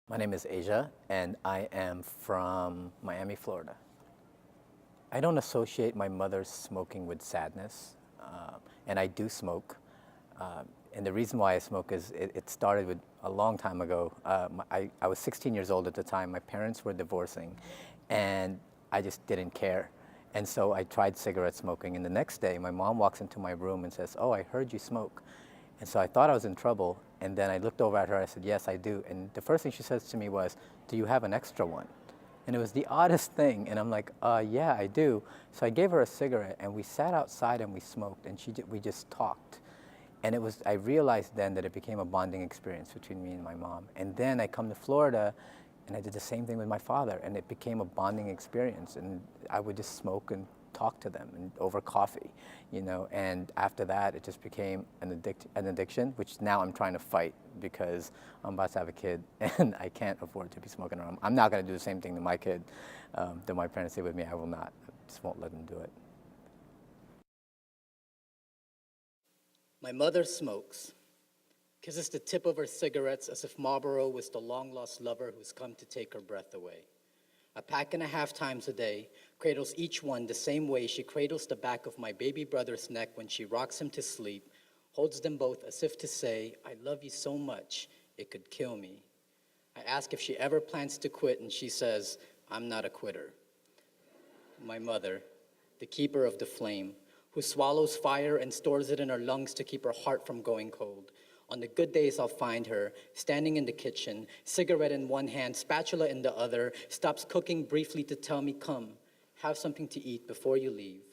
My name is Asia, and I am from Miami, Florida. I don't associate my mother's smoking with sadness, and I do smoke. And the reason why I smoke is it started with a long time ago. I was 16 years old at the time. My parents were divorcing, and I just didn't care. And so I tried cigarette smoking, and the next day my mom walks into my room and says, "Oh, I heard you smoke." And so I thought I was in trouble, and then I looked over at her, I said, "Yes, I do." And the first thing she says to me was, "Do you have an extra one?" And it was the oddest thing, and I'm like, "Yeah, I do." So I gave her a cigarette, and we sat outside and we smoked, and we just talked. And I realized then that it became a bonding experience between me and my mom. And then I come to Florida, and I did the same thing with my father, and it became a bonding experience. And I would just smoke and talk to them and over coffee, and after that it just became an addiction, which now I'm trying to fight because I'm about to have a kid and I can't afford to be smoking around. I'm not going to do the same thing to my kid that my parents did with me. I will not. I just won't let them do it. My mother smokes, kisses the tip of her cigarettes as if Marlboro was the long-lost lover who's come to take her breath away. A pack and a half times a day, cradles each one the same way she cradles the back of my baby brother's neck when she rocks him to sleep, holds them both as if to say, "I love you so much, it could kill me." I ask if she ever plans to quit, and she says, "I'm not a quitter." My mother, the keeper of the flame, who swallows fire and stores it in her lungs to keep her heart from going cold. On the good days, I'll find her, standing in the kitchen, cigarette in one hand, spatula in the other, stops cooking briefly to tell me, "Come, have something to eat before you leave."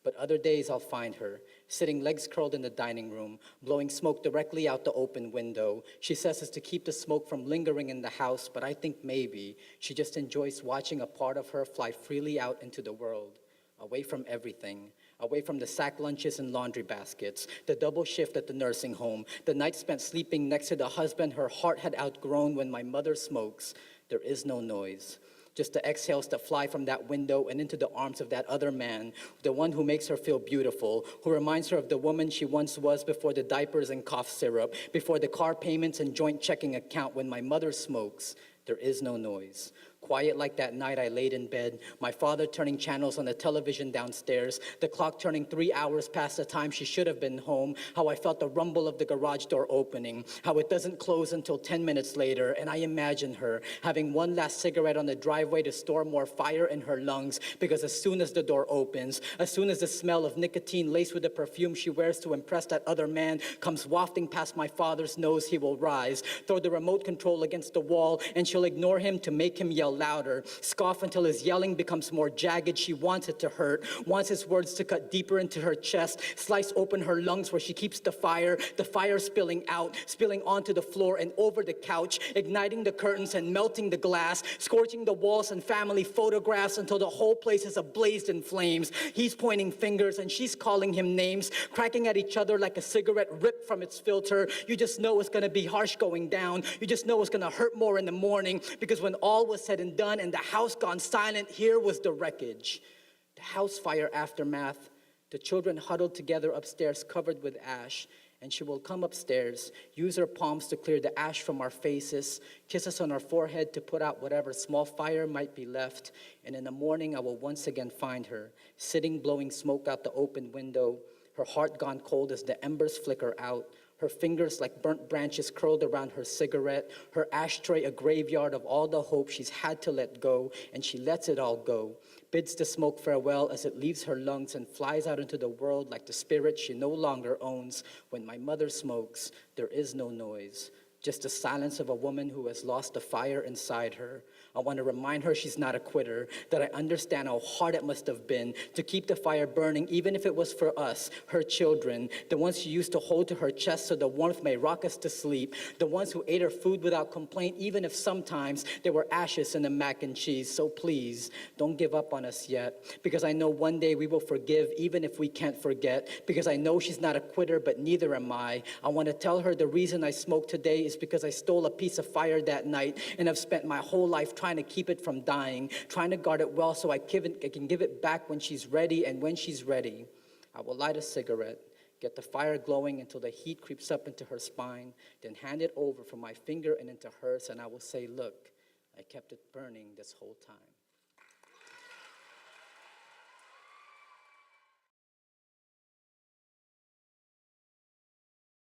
But other days, I'll find her, sitting legs curled in the dining room, blowing smoke directly out the open window. She says it's to keep the smoke from lingering in the house, but I think maybe she just enjoys watching a part of her fly freely out into the world, away from everything. Away from the sack lunches and laundry baskets, the double shift at the nursing home, the night spent sleeping next to the husband her heart had outgrown. When my mother smokes, there is no noise. Just the exhales that fly from that window and into the arms of that other man, the one who makes her feel beautiful, who reminds her of the woman she once was before the diapers and cough syrup, before the car payments and joint checking account. When my mother smokes, there is no noise. Quiet like that night I laid in bed, my father turning channels on the television downstairs, the clock turning 3 hours past the time she should have been home, how I felt the rumble of the garage door opening, how it doesn't close until 10 minutes later, and I imagine her having one last cigarette on the driveway to store more fire in her lungs, because as soon as the door opens, as soon as the smell of nicotine laced with the perfume she wears to impress that other man comes wafting past my father's nose, he will rise, throw the remote control against the wall, and she'll ignore him to make him yell louder, scoff until his yelling becomes more jagged. She wants it to hurt, wants his words to cut deeper into her chest, slice open her lungs where she keeps the fire spilling out, spilling onto the floor and over the couch, igniting the curtains and melting the glass, scorching the walls and family photographs until the whole place is ablaze in flames. He's pointing fingers and she's calling him names, cracking at each other like a cigarette ripped from its filter. You just know it's gonna be harsh going down. You just know it's gonna hurt more in the morning, because when all was said and done and the house gone silent, here was the wreckage. The house fire aftermath, the children huddled together upstairs covered with ash, and she will come upstairs, use her palms to clear the ash from our faces, kiss us on our forehead to put out whatever small fire might be left, and in the morning I will once again find her, sitting blowing smoke out the open window, her heart gone cold as the embers flicker out, her fingers like burnt branches curled around her cigarette, her ashtray a graveyard of all the hope she's had to let go, and she lets it all go, bids the smoke farewell as it leaves her lungs and flies out into the world like the spirit she no longer owns. When my mother smokes, there is no noise, just the silence of a woman who has lost the fire inside her. I want to remind her she's not a quitter, that I understand how hard it must have been to keep the fire burning, even if it was for us, her children, the ones she used to hold to her chest so the warmth may rock us to sleep, the ones who ate her food without complaint, even if sometimes there were ashes in the mac and cheese. So please, don't give up on us yet, because I know one day we will forgive, even if we can't forget, because I know she's not a quitter, but neither am I. I want to tell her the reason I smoke today is because I stole a piece of fire that night, and I've spent my whole life trying to keep it from dying, trying to guard it well so I can give it back when she's ready, and when she's ready, I will light a cigarette, Get the fire glowing until the heat creeps up into her spine, then hand it over from my finger and into hers, and I will say, look, I kept it burning this whole time.